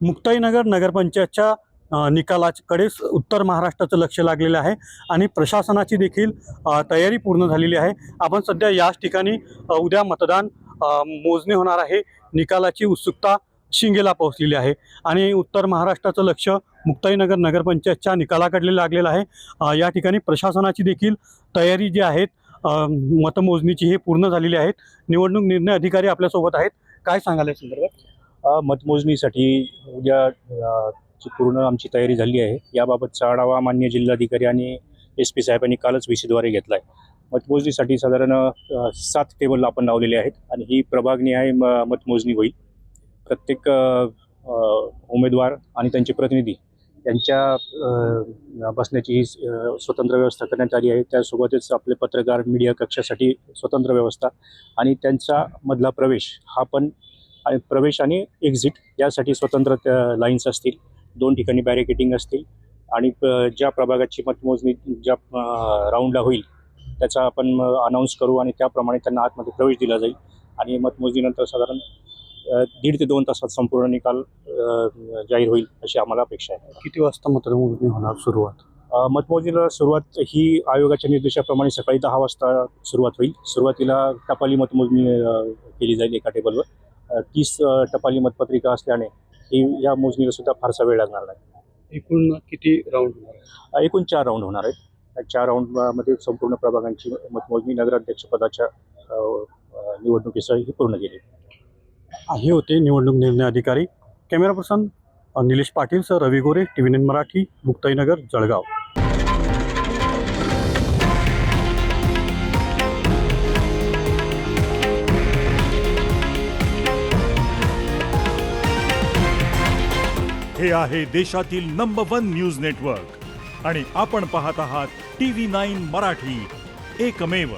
मुक्ताईनगर नगरपंचायतच्या निकालाकडेच उत्तर महाराष्ट्राचं लक्ष लागलेलं आहे आणि प्रशासनाची देखील तयारी पूर्ण झालेली आहे। आपण सध्या याच ठिकाणी उद्या मतदान मोजणी होणार आहे। निकालाची उत्सुकता शिंगेला पोहोचलेली आहे आणि उत्तर महाराष्ट्राचं लक्ष मुक्ताईनगर नगरपंचायतच्या निकालाकडे लागलेलं आहे। या ठिकाणी प्रशासनाची देखील तयारी जी आहेत मतमोजणीची हे पूर्ण झालेली आहेत। निवडणूक निर्णय अधिकारी आपल्यासोबत आहेत, काय सांगाल या संदर्भात? मतमोजणीसाठी उद्या पूर्ण आमची तयारी झाली आहे। याबाबतचा आढावा माननीय जिल्हाधिकारी आणि SP साहेबांनी कालच VC-द्वारे घेतला आहे। मतमोजणीसाठी साधारण 7 टेबल आपण लावलेले आहेत आणि ही प्रभागनिहाय मतमोजणी होईल। प्रत्येक उमेदवार आणि त्यांचे प्रतिनिधी यांच्या बसण्याची ही स्वतंत्र व्यवस्था करण्यात आली आहे। त्यासोबतच आपले पत्रकार मीडिया कक्षासाठी स्वतंत्र व्यवस्था आणि त्यांचा मधला प्रवेश हा पण प्रवेश आणि एक्झिट यासाठी स्वतंत्र लाईन्स असतील। 2 ठिकाणी बॅरिकेटिंग असतील आणि ज्या प्रभागाची मतमोजणी ज्या राऊंडला होईल त्याचा आपण अनाऊन्स करू आणि त्याप्रमाणे त्यांना आतमध्ये प्रवेश दिला जाईल आणि मतमोजणीनंतर साधारण 1.5 ते 2 तासात संपूर्ण निकाल जाहीर होईल अशी आम्हाला अपेक्षा आहे। किती वाजता मतमोजणी होणार सुरुवात? मतमोजणीला सुरुवात ही आयोगाच्या निर्देशाप्रमाणे सकाळी 10 वाजता सुरुवात होईल। सुरुवातीला टपाली मतमोजणी केली जाईल एका टेबलवर। 30 टपाली मतपत्रिका असल्याने ही या मोजणीला सुद्धा फारसा वेळ लागणार नाही। एकूण किती राऊंड होणार? एकूण 4 राऊंड होणार आहेत। 4 राऊंडमध्ये संपूर्ण प्रभागांची मतमोजणी नगराध्यक्षपदाच्या निवडणुकीसह ही पूर्ण केली। हे होते निवडणूक निर्णय अधिकारी। Camera person Nilesh Patil sir, Ravi Gore, TV9 Marathi, Muktainagar, Jalgaon. हे आहे देशातील नंबर 1 न्यूज नेटवर्क आणि आपण पाहत आहात TV9 मराठी, एकमेव।